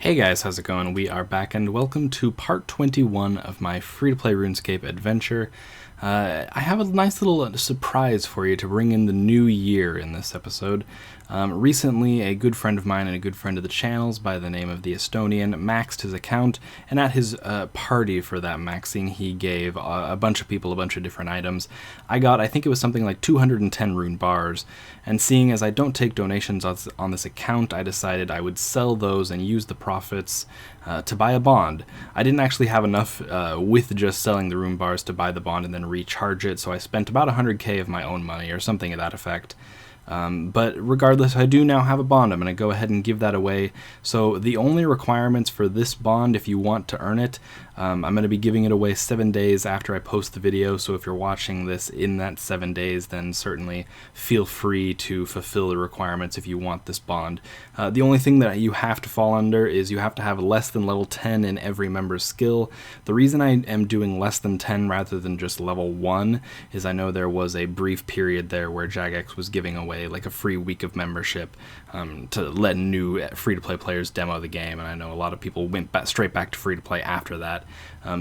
Hey guys, how's it going? We are back and welcome to part 21 of my free-to-play RuneScape adventure. I have a nice little surprise for you to bring in the new year in this episode. Recently, a good friend of mine and a good friend of the channel's by the name of the Estonian maxed his account, and at his party for that maxing, he gave a bunch of people a bunch of different items. I think it was something like 210 rune bars, and seeing as I don't take donations on this account, I decided I would sell those and use the profits to buy a bond. I didn't actually have enough with just selling the rune bars to buy the bond and then recharge it, so I spent about 100k of my own money or something to that effect. But regardless, I do now have a bond. I'm going to go ahead and give that away. So the only requirements for this bond, if you want to earn it, I'm going to be giving it away 7 days after I post the video. So if you're watching this in that 7 days, then certainly feel free to fulfill the requirements if you want this bond. The only thing that you have to fall under is you have to have less than level 10 in every member's skill. The reason I am doing less than 10 rather than just level 1 is I know there was a brief period there where Jagex was giving away like a free week of membership to let new free-to-play players demo the game, and I know a lot of people went straight back to free-to-play after that.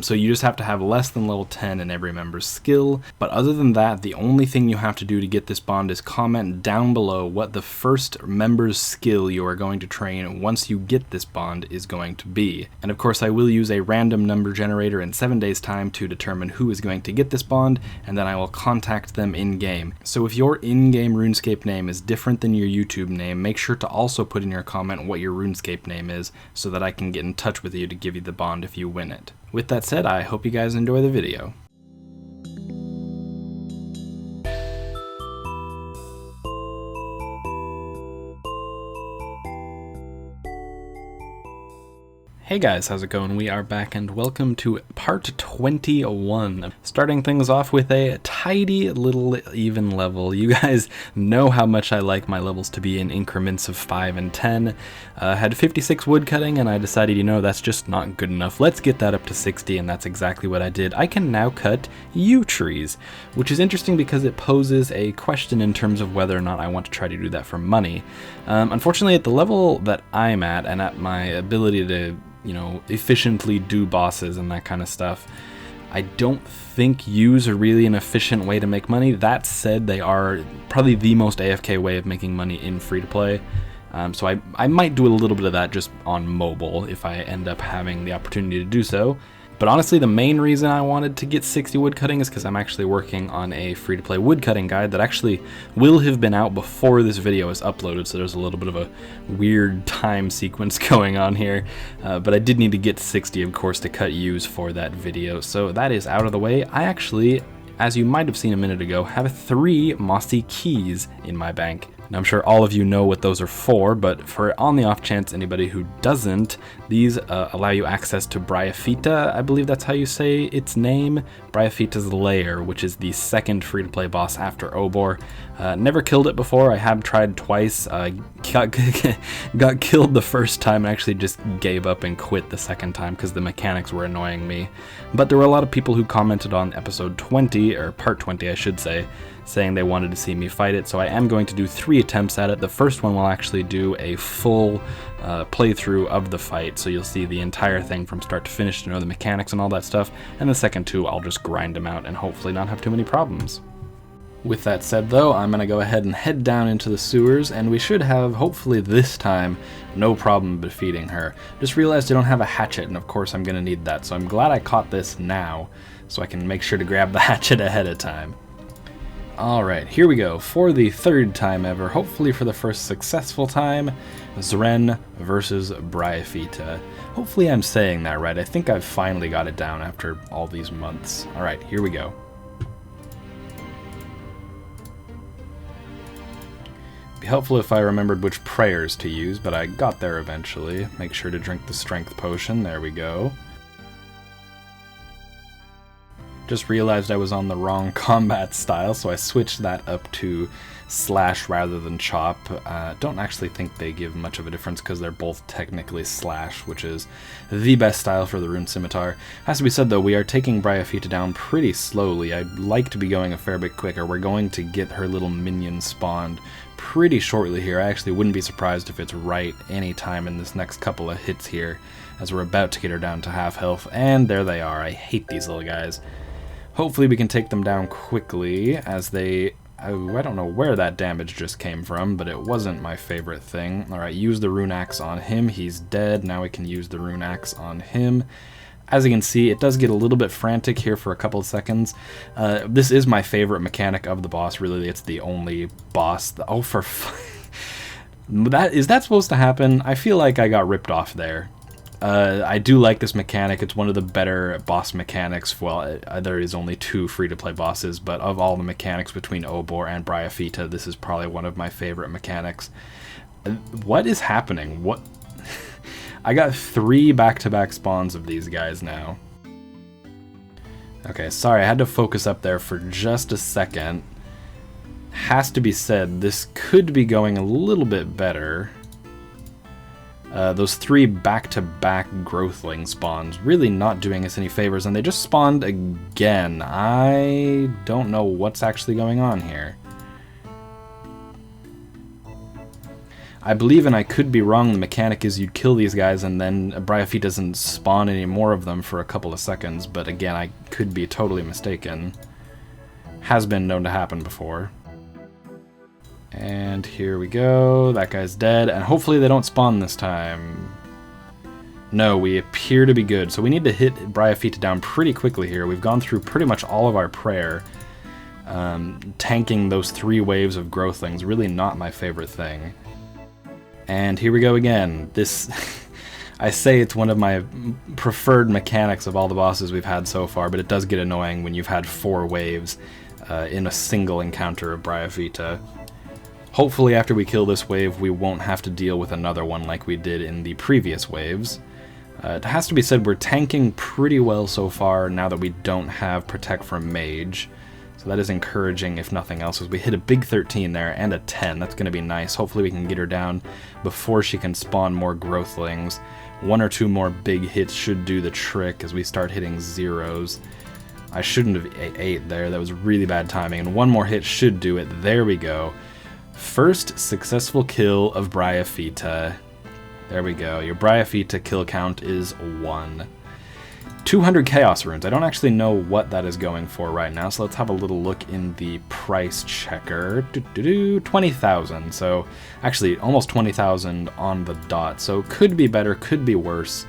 So you just have to have less than level 10 in every member's skill, but other than that, the only thing you have to do to get this bond is comment down below what the first member's skill you are going to train once you get this bond is going to be. And of course I will use a random number generator in 7 days time to determine who is going to get this bond, and then I will contact them in-game. So if your in-game RuneScape name is different than your YouTube name, make sure to also put in your comment what your RuneScape name is so that I can get in touch with you to give you the bond if you win it. With that said, I hope you guys enjoy the video. Hey guys, how's it going? We are back and welcome to part 21. Starting things off with a tidy little even level. You guys know how much I like my levels to be in increments of 5 and 10. Had 56 woodcutting and I decided, you know, that's just not good enough. Let's get that up to 60, and that's exactly what I did. I can now cut yew trees, which is interesting because it poses a question in terms of whether or not I want to try to do that for money. Unfortunately, at the level that I'm at and at my ability to efficiently do bosses and that kind of stuff, I don't think yews are really an efficient way to make money. That said, they are probably the most AFK way of making money in free-to-play. So I might do a little bit of that just on mobile if I end up having the opportunity to do so. But honestly, the main reason I wanted to get 60 woodcutting is because I'm actually working on a free-to-play woodcutting guide that actually will have been out before this video is uploaded, so there's a little bit of a weird time sequence going on here. But I did need to get 60, of course, to cut yews for that video, so that is out of the way. I actually, as you might have seen a minute ago, have 3 mossy keys in my bank. Now, I'm sure all of you know what those are for, but for on the off chance anybody who doesn't, these allow you access to Bryophyta, I believe that's how you say its name, Bryophyta's lair, which is the second free-to-play boss after Obor. Never killed it before. I have tried twice, got killed the first time and actually just gave up and quit the second time because the mechanics were annoying me. But there were a lot of people who commented on episode 20, or part 20 I should say, saying they wanted to see me fight it, so I am going to do 3 attempts at it. The first one will actually do a full playthrough of the fight, so you'll see the entire thing from start to finish to know the mechanics and all that stuff, and the second 2 I'll just grind them out and hopefully not have too many problems. With that said though, I'm going to go ahead and head down into the sewers, and we should have, hopefully this time, no problem defeating her. Just realized I don't have a hatchet, and of course I'm going to need that, so I'm glad I caught this now, so I can make sure to grab the hatchet ahead of time. Alright, here we go, for the 3rd time ever, hopefully for the first successful time, Xrenor versus Bryophyta. Hopefully I'm saying that right. I think I've finally got it down after all these months. Alright, here we go. Be helpful if I remembered which prayers to use, but I got there eventually. Make sure to drink the strength potion, there we go. Just realized I was on the wrong combat style, so I switched that up to slash rather than chop. Don't actually think they give much of a difference because they're both technically slash, which is the best style for the rune scimitar. Has to be said though, we are taking Bryophyta down pretty slowly. I'd like to be going a fair bit quicker. We're going to get her little minion spawned pretty shortly here. I actually wouldn't be surprised if it's right any time in this next couple of hits here, as we're about to get her down to half health, and there they are. I hate these little guys. Hopefully we can take them down quickly, as they... Oh, I don't know where that damage just came from, but it wasn't my favorite thing. Alright, use the rune axe on him. He's dead. Now we can use the rune axe on him. As you can see, it does get a little bit frantic here for a couple of seconds. This is my favorite mechanic of the boss. Really, it's the only boss. Oh, for is that supposed to happen? I feel like I got ripped off there. I do like this mechanic. It's one of the better boss mechanics. Well, there is only 2 free-to-play bosses, but of all the mechanics between Obor and Bryophyta, this is probably one of my favorite mechanics. What is happening? What? I got 3 back-to-back spawns of these guys now. Okay, sorry, I had to focus up there for just a second. Has to be said, this could be going a little bit better. Those 3 back-to-back growthling spawns really not doing us any favors, and they just spawned again. I don't know what's actually going on here. I believe, and I could be wrong, the mechanic is you kill these guys and then Bryophyta doesn't spawn any more of them for a couple of seconds, but again, I could be totally mistaken. Has been known to happen before. And here we go, that guy's dead, and hopefully they don't spawn this time. No, we appear to be good, so we need to hit Bryophyta down pretty quickly here. We've gone through pretty much all of our prayer. Tanking those 3 waves of growthlings, really not my favorite thing. And here we go again. This, I say it's one of my preferred mechanics of all the bosses we've had so far, but it does get annoying when you've had 4 waves in a single encounter of Bryophyta. Hopefully after we kill this wave, we won't have to deal with another one like we did in the previous waves. It has to be said, we're tanking pretty well so far now that we don't have Protect from Mage. So that is encouraging, if nothing else, as we hit a big 13 there and a 10. That's going to be nice. Hopefully we can get her down before she can spawn more growthlings. 1 or 2 more big hits should do the trick as we start hitting 0s. I shouldn't have 8 there. That was really bad timing. And 1 more hit should do it. There we go. First successful kill of Bryophyta. There we go. Your Bryophyta kill count is 1. 200 Chaos Runes. I don't actually know what that is going for right now, so let's have a little look in the price checker. 20,000. So actually almost 20,000 on the dot. So could be better, could be worse.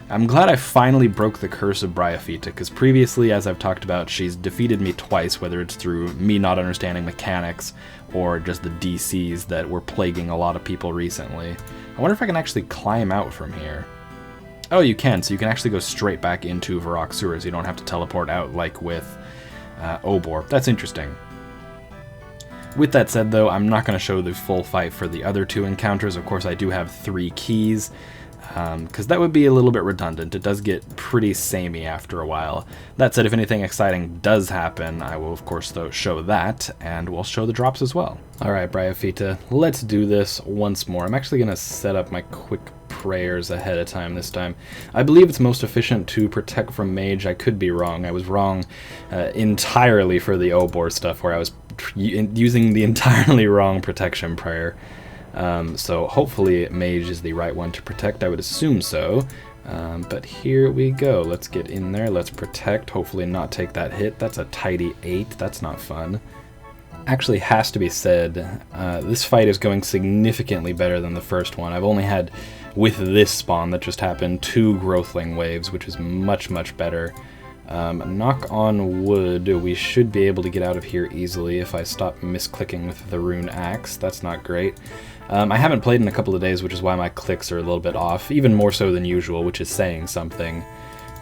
I'm glad I finally broke the curse of Bryophyta, because previously, as I've talked about, she's defeated me twice, whether it's through me not understanding mechanics or just the DCs that were plaguing a lot of people recently. I wonder if I can actually climb out from here. Oh, you can, so you can actually go straight back into Varrock Sewers. You don't have to teleport out like with Obor. That's interesting. With that said, though, I'm not going to show the full fight for the other 2 encounters. Of course, I do have 3 keys. Because that would be a little bit redundant. It does get pretty samey after a while. That said, if anything exciting does happen, I will of course though show that, and we'll show the drops as well. Alright, Bryophyta, let's do this once more. I'm actually going to set up my quick prayers ahead of time this time. I believe it's most efficient to protect from mage. I could be wrong. I was wrong entirely for the Obor stuff, where I was using the entirely wrong protection prayer. So hopefully mage is the right one to protect. I would assume so. But here we go. Let's get in there. Let's protect. Hopefully not take that hit. That's a tidy 8. That's not fun. Actually, has to be said, this fight is going significantly better than the first one. I've only had, with this spawn that just happened, 2 growthling waves, which is much, much better. Knock on wood, we should be able to get out of here easily if I stop misclicking with the rune axe. That's not great. I haven't played in a couple of days, which is why my clicks are a little bit off, even more so than usual, which is saying something.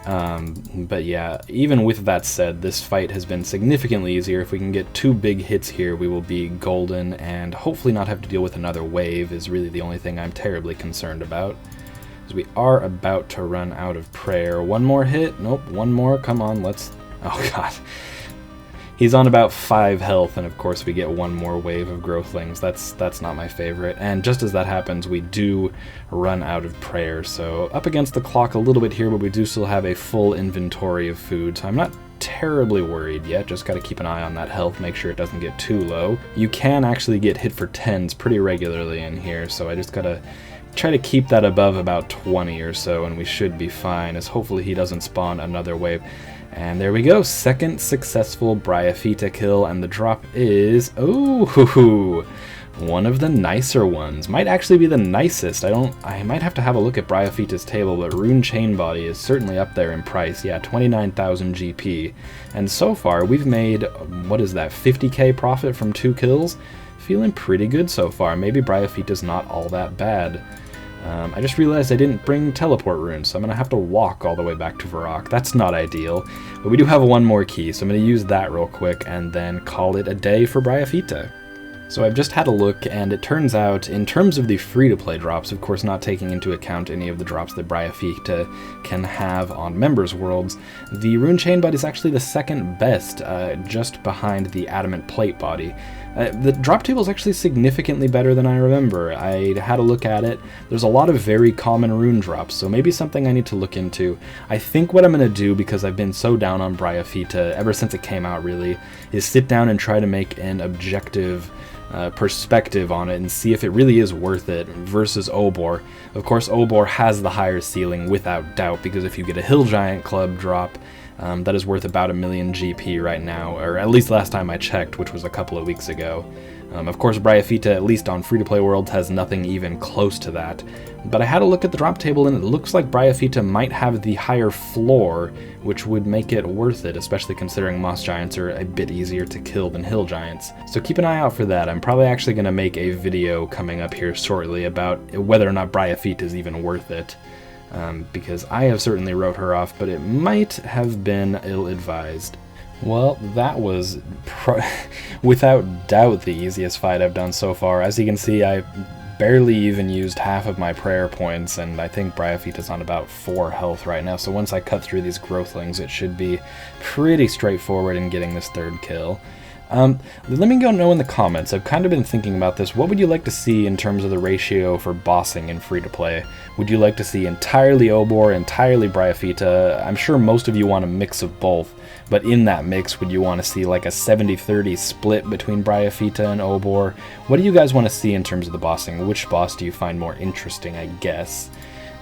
But yeah, even with that said, this fight has been significantly easier. If we can get 2 big hits here, we will be golden, and hopefully not have to deal with another wave is really the only thing I'm terribly concerned about. Because we are about to run out of prayer. 1 more hit? Nope, 1 more. Come on, let's... Oh god. He's on about 5 health, and of course we get 1 more wave of growthlings. That's not my favorite. And just as that happens, we do run out of prayer. So up against the clock a little bit here, but we do still have a full inventory of food. So I'm not terribly worried yet. Just got to keep an eye on that health, make sure it doesn't get too low. You can actually get hit for 10s pretty regularly in here, so I just got to try to keep that above about 20 or so, and we should be fine, as hopefully he doesn't spawn another wave. And there we go, second successful Bryophyta kill, and the drop is, oh, one of the nicer ones. Might actually be the nicest. I might have to have a look at Bryophyta's table, but Rune Chain Body is certainly up there in price. Yeah, 29,000 GP. And so far, we've made, what is that, 50k profit from 2 kills? Feeling pretty good so far. Maybe Bryophyta's not all that bad. I just realized I didn't bring teleport runes, so I'm going to have to walk all the way back to Varrock. That's not ideal, but we do have one more key, so I'm going to use that real quick and then call it a day for Bryophyta. So I've just had a look, and it turns out, in terms of the free-to-play drops, of course not taking into account any of the drops that Bryophyta can have on Members Worlds, the Rune Chain Body is actually the second best, just behind the Adamant Plate Body. The drop table is actually significantly better than I remember. I had a look at it. There's a lot of very common rune drops, so maybe something I need to look into. I think what I'm going to do, because I've been so down on Bryophyta ever since it came out really, is sit down and try to make an objective perspective on it and see if it really is worth it versus Obor. Of course, Obor has the higher ceiling without doubt, because if you get a Hill Giant Club drop, that is worth about 1 million GP right now, or at least last time I checked, which was a couple of weeks ago. Of course, Bryophyta, at least on free-to-play worlds, has nothing even close to that. But I had a look at the drop table, and it looks like Bryophyta might have the higher floor, which would make it worth it, especially considering Moss Giants are a bit easier to kill than Hill Giants. So keep an eye out for that. I'm probably actually going to make a video coming up here shortly about whether or not Bryophyta is even worth it. Because I have certainly wrote her off, but it might have been ill-advised. Well, that was without doubt the easiest fight I've done so far. As you can see, I barely even used half of my prayer points, and I think Bryophyta's on about 4 health right now, so once I cut through these growthlings, it should be pretty straightforward in getting this 3rd kill. Let me know in the comments. I've kind of been thinking about this. What would you like to see in terms of the ratio for bossing in free-to-play? Would you like to see entirely Obor, entirely Bryophyta? I'm sure most of you want a mix of both, but in that mix, would you want to see like a 70-30 split between Bryophyta and Obor? What do you guys want to see in terms of the bossing? Which boss do you find more interesting, I guess?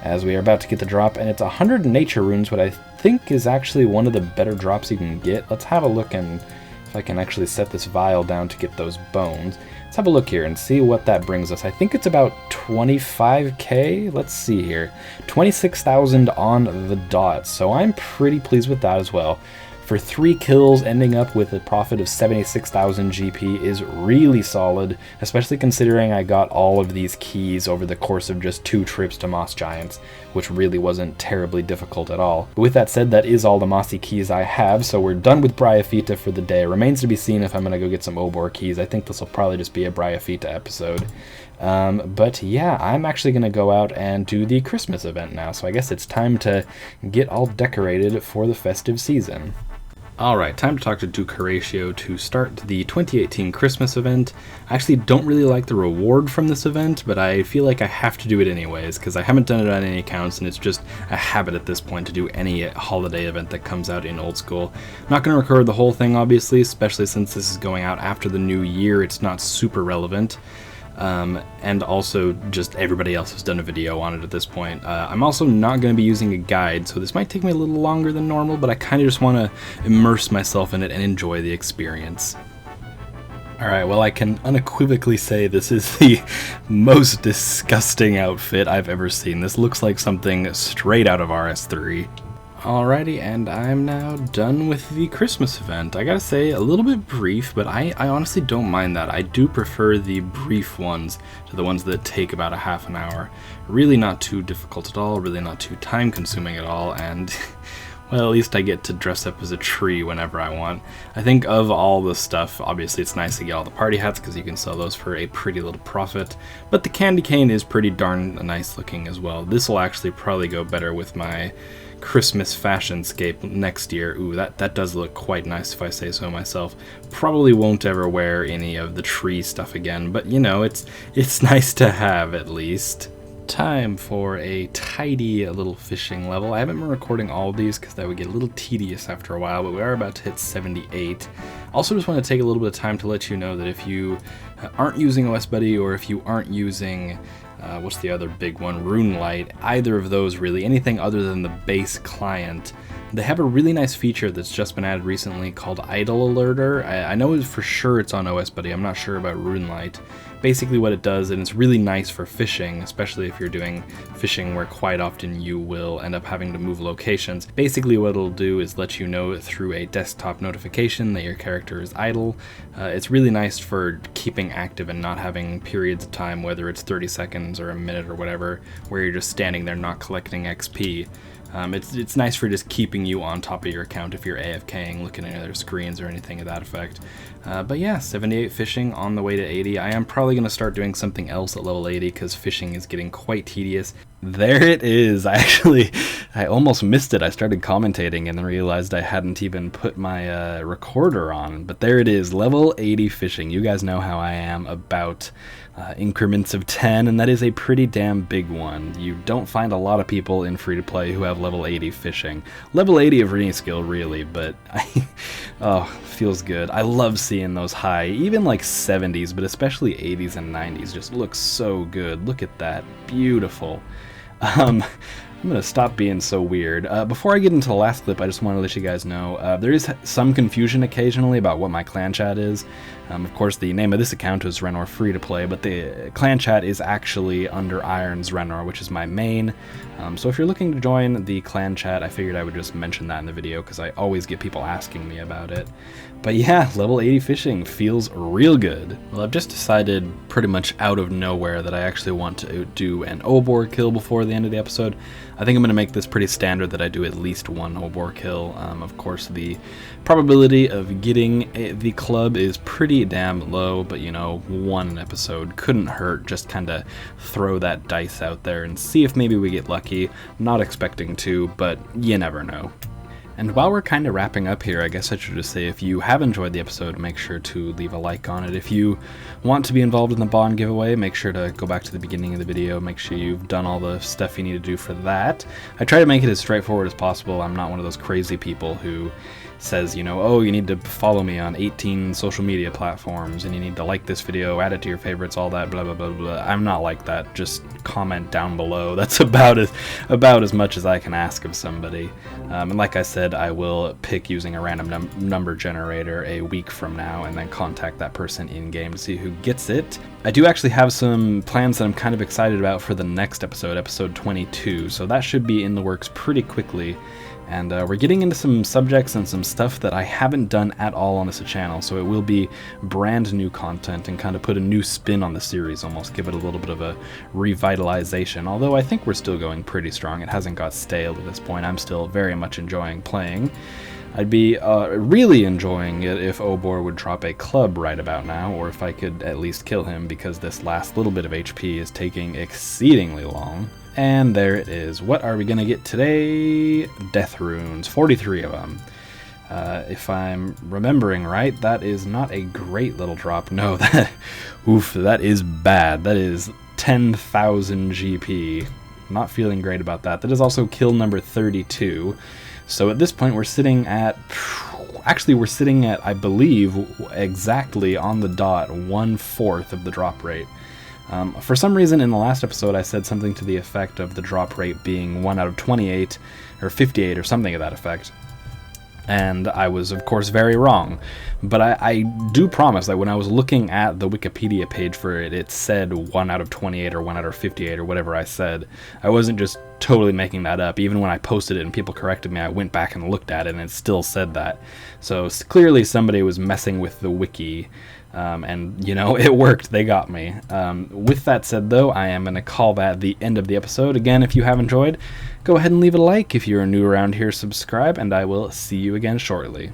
As we are about to get the drop, and it's 100 nature runes, what I think is actually one of the better drops you can get. Let's have a look and if I can actually set this vial down to get those bones. Let's have a look here and see what that brings us. I think it's about 25k. Let's see here. 26,000 on the dot, so I'm pretty pleased with that as well. For 3 kills, ending up with a profit of 76,000 GP is really solid, especially considering I got all of these keys over the course of just 2 trips to Moss Giants, which really wasn't terribly difficult at all. But with that said, that is all the Mossy keys I have, so we're done with Bryophyta for the day. It remains to be seen if I'm going to go get some Obor keys. I think this will probably just be a Bryophyta episode. But yeah, I'm actually going to go out and do the Christmas event now, so I guess it's time to get all decorated for the festive season. Alright, time to talk to Duke Horatio to start the 2018 Christmas event. I actually don't really like the reward from this event, but I feel like I have to do it anyways, because I haven't done it on any accounts, and it's just a habit at this point to do any holiday event that comes out in Old School. I'm not going to record the whole thing, obviously, especially since this is going out after the new year. It's not super relevant. And also just everybody else has done a video on it at this point. I'm also not going to be using a guide, so this might take me a little longer than normal, but I kind of just want to immerse myself in it and enjoy the experience. Alright, well, I can unequivocally say this is the most disgusting outfit I've ever seen. This looks like something straight out of RS3. Alrighty, and I'm now done with the Christmas event. I gotta say, a little bit brief, but I honestly don't mind that. I do prefer the brief ones to the ones that take about a half an hour. Really not too difficult at all, really not too time consuming at all, and well, at least I get to dress up as a tree whenever I want. I think of all the stuff, obviously it's nice to get all the party hats because you can sell those for a pretty little profit, but the candy cane is pretty darn nice looking as well. This will actually probably go better with my Christmas fashionscape next year. Ooh, that does look quite nice if I say so myself. Probably won't ever wear any of the tree stuff again, but you know, it's nice to have at least. Time for a tidy little fishing level. I haven't been recording all of these because that would get a little tedious after a while, but we are about to hit 78. Also just want to take a little bit of time to let you know that if you aren't using OSBuddy, or if you aren't using what's the other big one, RuneLite, either of those really, anything other than the base client, they have a really nice feature that's just been added recently called Idle Alerter. I know for sure it's on OSBuddy, I'm not sure about RuneLite. Basically what it does, and it's really nice for fishing, especially if you're doing fishing where quite often you will end up having to move locations. Basically what it'll do is let you know through a desktop notification that your character is idle. It's really nice for keeping active and not having periods of time, whether it's 30 seconds or a minute or whatever, where you're just standing there not collecting XP. It's nice for just keeping you on top of your account if you're AFKing, looking at other screens or anything of that effect. But yeah, 78 fishing on the way to 80. I am probably going to start doing something else at level 80 because fishing is getting quite tedious. There it is. I almost missed it. I started commentating and then realized I hadn't even put my recorder on. But there it is, level 80 fishing. You guys know how I am about increments of 10, and that is a pretty damn big one. You don't find a lot of people in free-to-play who have level 80 fishing. Level 80 of any skill, really, but oh, feels good. I love seeing those high, even like 70s, but especially 80s and 90s just look so good. Look at that. Beautiful. I'm going to stop being so weird. Before I get into the last clip, I just want to let you guys know there is some confusion occasionally about what my clan chat is. Of course, the name of this account is Xrenor Free to Play, but the clan chat is actually under Iron's Xrenor, which is my main. So if you're looking to join the clan chat, I figured I would just mention that in the video because I always get people asking me about it. But yeah, level 80 fishing feels real good. Well, I've just decided pretty much out of nowhere that I actually want to do an Obor kill before the end of the episode. I think I'm going to make this pretty standard that I do at least one Obor kill. Of course, the probability of getting the club is pretty damn low, but you know, one episode couldn't hurt. Just kind of throw that dice out there and see if maybe we get lucky. Not expecting to, but you never know. And while we're kind of wrapping up here, I guess I should just say if you have enjoyed the episode, make sure to leave a like on it. If you want to be involved in the bond giveaway, make sure to go back to the beginning of the video, make sure you've done all the stuff you need to do for that. I try to make it as straightforward as possible. I'm not one of those crazy people who says, you know, oh, you need to follow me on 18 social media platforms, and you need to like this video, add it to your favorites, all that, blah, blah, blah, blah. I'm not like that. Just comment down below. That's about as much as I can ask of somebody. And like I said, I will pick using a random number generator a week from now, and then contact that person in-game to see who gets it. I do actually have some plans that I'm kind of excited about for the next episode, episode 22, so that should be in the works pretty quickly. And we're getting into some subjects and some stuff that I haven't done at all on this channel, so it will be brand new content and kind of put a new spin on the series, almost give it a little bit of a revitalization, although I think we're still going pretty strong. It hasn't got stale at this point. I'm still very much enjoying playing. I'd be really enjoying it if Obor would drop a club right about now, or if I could at least kill him, because this last little bit of HP is taking exceedingly long. And there it is. What are we going to get today? Death runes, 43 of them. If I'm remembering right, that is not a great little drop. No, that is bad. That is 10,000 GP. Not feeling great about that. That is also kill number 32. So at this point we're sitting at, I believe, exactly on the dot, 1/4 of the drop rate. For some reason in the last episode I said something to the effect of the drop rate being 1 out of 28 or 58 or something of that effect. And I was, of course, very wrong. But I do promise that when I was looking at the Wikipedia page for it, it said 1 out of 28 or 1 out of 58 or whatever I said. I wasn't just totally making that up. Even when I posted it and people corrected me, I went back and looked at it and it still said that. So clearly somebody was messing with the wiki. And, you know, it worked. They got me. With that said, though, I am going to call that the end of the episode. Again, if you have enjoyed, go ahead and leave a like. If you're new around here, subscribe, and I will see you again shortly.